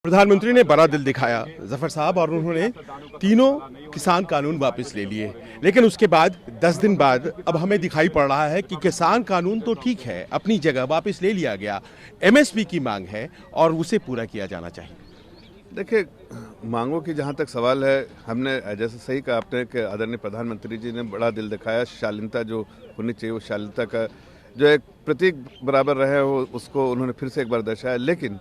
प्रधानमंत्री ने बड़ा दिल दिखाया जफर साहब और उन्होंने तीनों किसान कानून वापस ले लिए। लेकिन उसके बाद 10 दिन बाद अब हमें दिखाई पड़ रहा है कि किसान कानून तो ठीक है, अपनी जगह वापस ले लिया गया, एमएसपी की मांग है और उसे पूरा किया जाना चाहिए। देखिए, मांगों की जहाँ तक सवाल है, हमने जैसे सही कहा आपने कि आदरणीय प्रधानमंत्री जी ने बड़ा दिल दिखाया। शालीनता जो होनी चाहिए वो शालीनता का जो एक प्रतीक बराबर रहे हो उसको उन्होंने फिर से एक बार दर्शाया। लेकिन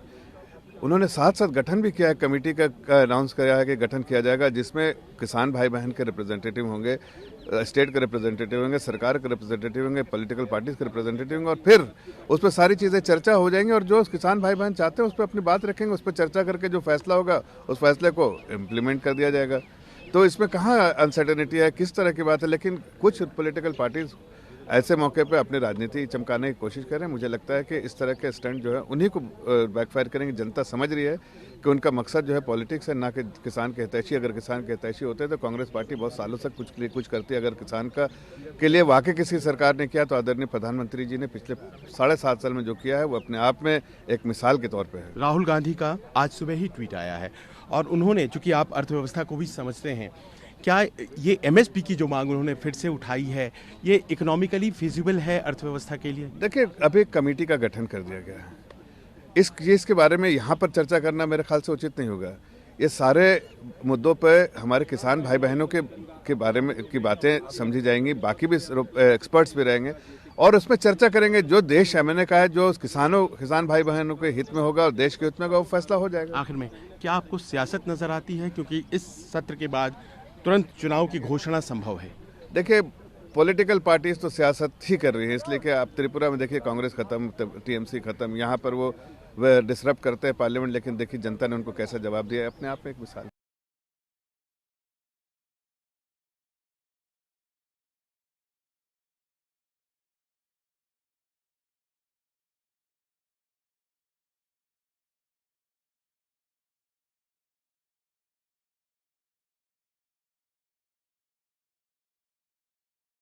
उन्होंने साथ साथ गठन भी किया है, कमेटी का अनाउंस किया है कि गठन किया जाएगा जिसमें किसान भाई बहन के रिप्रेजेंटेटिव होंगे, स्टेट के रिप्रेजेंटेटिव होंगे, सरकार के रिप्रेजेंटेटिव होंगे, पॉलिटिकल पार्टीज के रिप्रेजेंटेटिव होंगे और फिर उस पर सारी चीज़ें चर्चा हो जाएंगी और जो किसान भाई बहन चाहते हैं उस पर अपनी बात रखेंगे, उस पर चर्चा करके जो फैसला होगा उस फैसले को इम्प्लीमेंट कर दिया जाएगा। तो इसमें कहाँ अनसर्टेनिटी है, किस तरह की बात है। लेकिन कुछ पॉलिटिकल पार्टीज ऐसे मौके पे अपनी राजनीति चमकाने की कोशिश करें। मुझे लगता है कि इस तरह के स्टंट जो है उन्हीं को बैकफायर करेंगे। जनता समझ रही है कि उनका मकसद जो है पॉलिटिक्स है, ना कि किसान के हितैषी। अगर किसान के हितैषी होते तो कांग्रेस पार्टी बहुत सालों से कुछ करती है। अगर किसान के लिए वाकई किसी सरकार ने किया तो आदरणीय प्रधानमंत्री जी ने पिछले 7.5 साल में जो किया है वो अपने आप में एक मिसाल के तौर पर है। राहुल गांधी का आज सुबह ही ट्वीट आया है और उन्होंने, चूंकि आप अर्थव्यवस्था को भी समझते हैं, क्या ये एमएसपी की जो मांग उन्होंने फिर से उठाई है ये इकोनॉमिकली फिजिबल है अर्थव्यवस्था के लिए? देखिए, अभी एक कमेटी का गठन कर दिया गया है। इसके बारे में यहाँ पर चर्चा करना मेरे ख्याल से उचित नहीं होगा। ये सारे मुद्दों पर हमारे किसान भाई बहनों के बारे में की बातें समझी जाएंगी, बाकी भी एक्सपर्ट्स भी रहेंगे और उसमें चर्चा करेंगे। जो देश मैंने कहा है जो किसान भाई बहनों के हित में होगा और देश के हित में होगा वो फैसला हो जाएगा। आखिर में क्या आपको सियासत नजर आती है, क्योंकि इस सत्र के बाद तुरंत चुनाव की घोषणा संभव है? देखिए, पॉलिटिकल पार्टीज तो सियासत ही कर रही है, इसलिए कि आप त्रिपुरा में देखिए कांग्रेस खत्म, टीएमसी खत्म, यहाँ पर वो डिसरप्ट करते हैं पार्लियामेंट, लेकिन देखिए जनता ने उनको कैसा जवाब दिया है, अपने आप में एक मिसाल।